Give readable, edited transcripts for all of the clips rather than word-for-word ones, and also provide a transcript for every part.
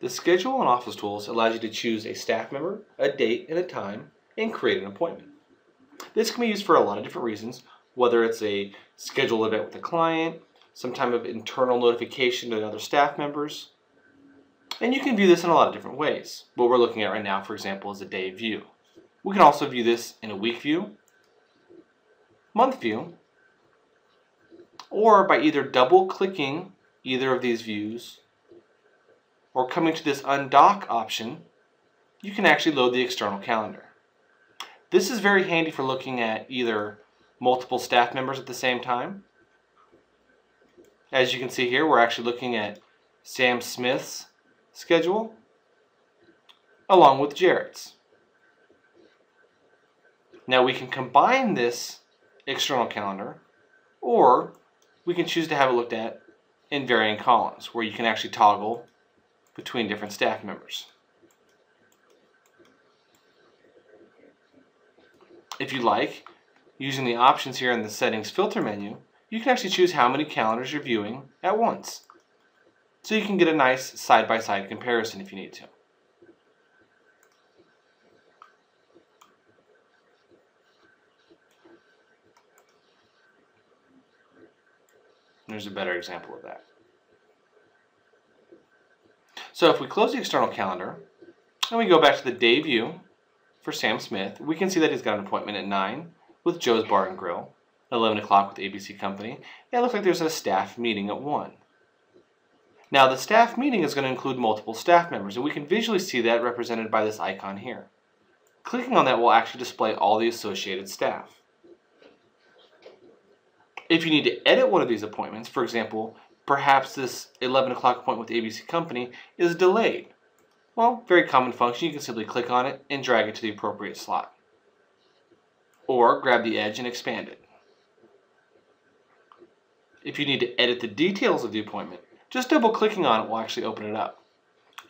The Schedule on Office Tools allows you to choose a staff member, a date, and a time, and create an appointment. This can be used for a lot of different reasons, whether it's a scheduled event with a client, some type of internal notification to other staff members, and you can view this in a lot of different ways. What we're looking at right now, for example, is a day view. We can also view this in a week view, month view, or by either double-clicking either of these views or coming to this undock option, you can actually load the external calendar. This is very handy for looking at either multiple staff members at the same time. As you can see here, we're actually looking at Sam Smith's schedule along with Jarrett's. Now we can combine this external calendar, or we can choose to have it looked at in varying columns where you can actually toggle between different staff members. If you like, using the options here in the settings filter menu, you can actually choose how many calendars you're viewing at once. So you can get a nice side-by-side comparison if you need to. There's a better example of that. So if we close the external calendar and we go back to the day view for Sam Smith, we can see that he's got an appointment at 9 with Joe's Bar and Grill, 11 o'clock with ABC Company, and it looks like there's a staff meeting at 1. Now the staff meeting is going to include multiple staff members, and we can visually see that represented by this icon here. Clicking on that will actually display all the associated staff. If you need to edit one of these appointments, for example, perhaps this 11 o'clock appointment with ABC Company is delayed. Well, very common function, you can simply click on it and drag it to the appropriate slot. Or grab the edge and expand it. If you need to edit the details of the appointment, just double clicking on it will actually open it up.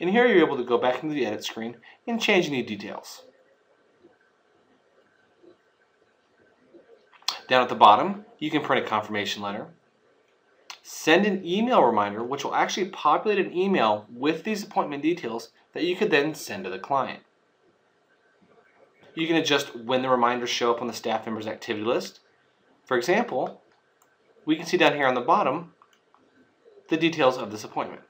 And here you're able to go back into the edit screen and change any details. Down at the bottom, you can print a confirmation letter, send an email reminder, which will actually populate an email with these appointment details that you could then send to the client. You can adjust when the reminders show up on the staff member's activity list. For example, we can see down here on the bottom the details of this appointment.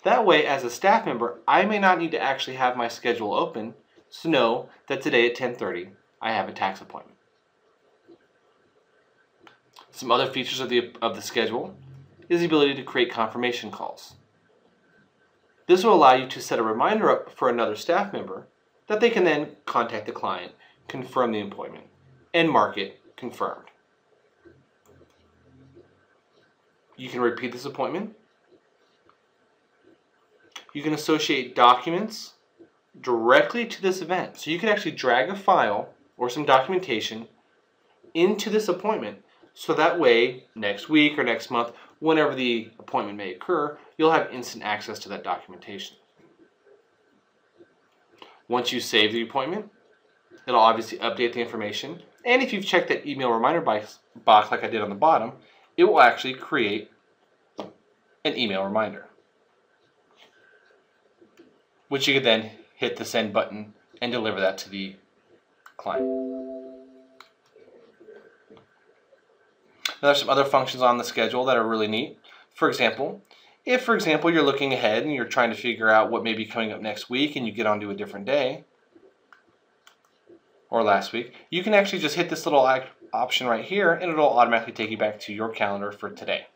That way, as a staff member, I may not need to actually have my schedule open to know that today at 10:30 I have a tax appointment. Some other features of the schedule is the ability to create confirmation calls. This will allow you to set a reminder up for another staff member that they can then contact the client, confirm the appointment, and mark it confirmed. You can repeat this appointment. You can associate documents directly to this event. So you can actually drag a file or some documentation into this appointment, so that way next week or next month, whenever the appointment may occur, you'll have instant access to that documentation. Once you save the appointment, it'll obviously update the information, and if you've checked that email reminder box like I did on the bottom, it will actually create an email reminder, which you could then hit the send button and deliver that to the client. Now, there's some other functions on the schedule that are really neat. For example, if you're looking ahead and you're trying to figure out what may be coming up next week and you get onto a different day, or last week, you can actually just hit this little option right here and it'll automatically take you back to your calendar for today.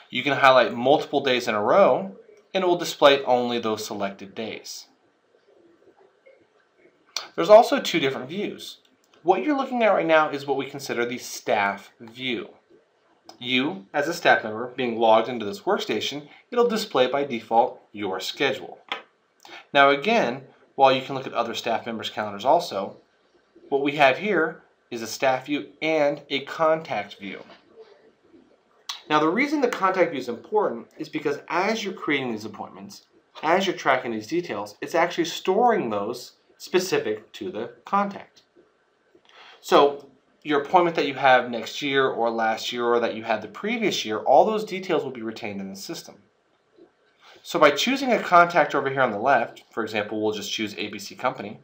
You can highlight multiple days in a row and it will display only those selected days. There's also two different views. What you're looking at right now is what we consider the staff view. You, as a staff member, being logged into this workstation, it'll display by default your schedule. Now again, while you can look at other staff members' calendars also, what we have here is a staff view and a contact view. Now the reason the contact view is important is because as you're creating these appointments, as you're tracking these details, it's actually storing those specific to the contact. So your appointment that you have next year or last year or that you had the previous year, all those details will be retained in the system. So by choosing a contact over here on the left, for example, we'll just choose ABC Company,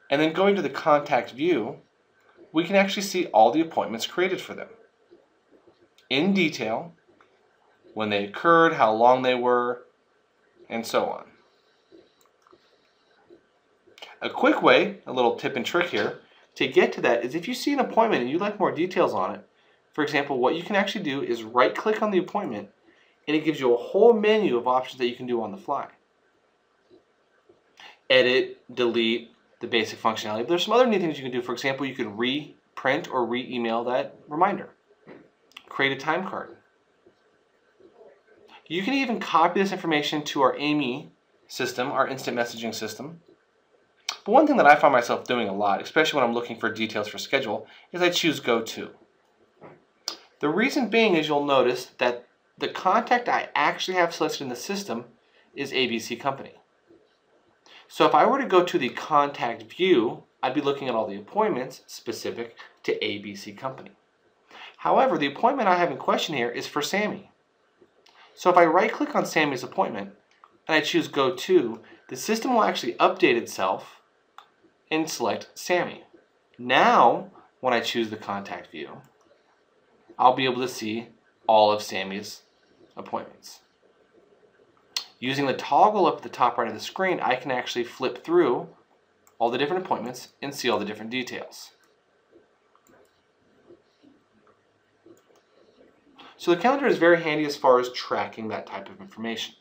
and then going to the contact view, we can actually see all the appointments created for them in detail, when they occurred, how long they were, and so on. A quick way, a little tip and trick here, to get to that is if you see an appointment and you'd like more details on it, for example, what you can actually do is right-click on the appointment and it gives you a whole menu of options that you can do on the fly. Edit, delete, the basic functionality. But there's some other neat things you can do. For example, you could reprint or re-email that reminder. Create a time card. You can even copy this information to our AIME system, our instant messaging system. But one thing that I find myself doing a lot, especially when I'm looking for details for schedule, is I choose Go To. The reason being is you'll notice that the contact I actually have selected in the system is ABC Company. So if I were to go to the contact view, I'd be looking at all the appointments specific to ABC Company. However, the appointment I have in question here is for Sammy. So if I right-click on Sammy's appointment and I choose Go To, the system will actually update itself and select Sammy. Now, when I choose the contact view, I'll be able to see all of Sammy's appointments. Using the toggle up at the top right of the screen, I can actually flip through all the different appointments and see all the different details. So the calendar is very handy as far as tracking that type of information.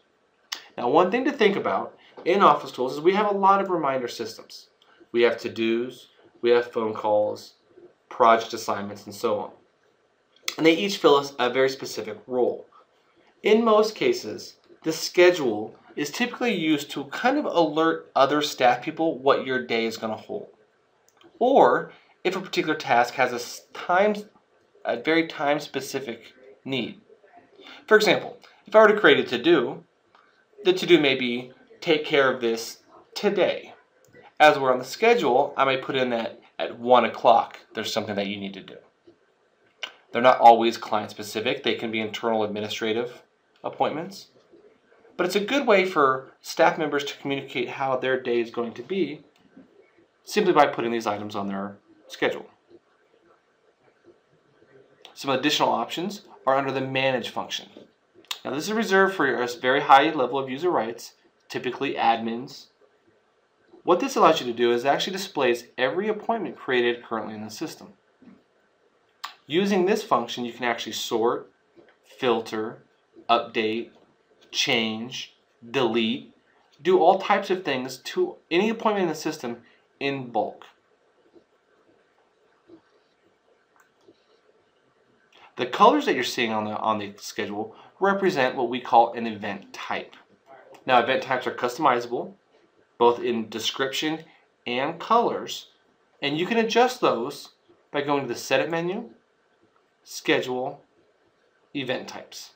Now, one thing to think about in Office Tools is we have a lot of reminder systems. We have to-dos, we have phone calls, project assignments, and so on. And they each fill a very specific role. In most cases, the schedule is typically used to kind of alert other staff people what your day is going to hold. Or if a particular task has a very time-specific need. For example, if I were to create a to-do, the to-do may be take care of this today. As we're on the schedule, I may put in that at 1 o'clock there's something that you need to do. They're not always client-specific. They can be internal administrative appointments. But it's a good way for staff members to communicate how their day is going to be simply by putting these items on their schedule. Some additional options are under the Manage function. Now this is reserved for a very high level of user rights, typically admins. What this allows you to do is it actually displays every appointment created currently in the system. Using this function, you can actually sort, filter, update, change, delete, do all types of things to any appointment in the system in bulk. The colors that you're seeing on the schedule represent what we call an event type. Now, event types are customizable, both in description and colors, and you can adjust those by going to the Set It menu, Schedule, Event Types.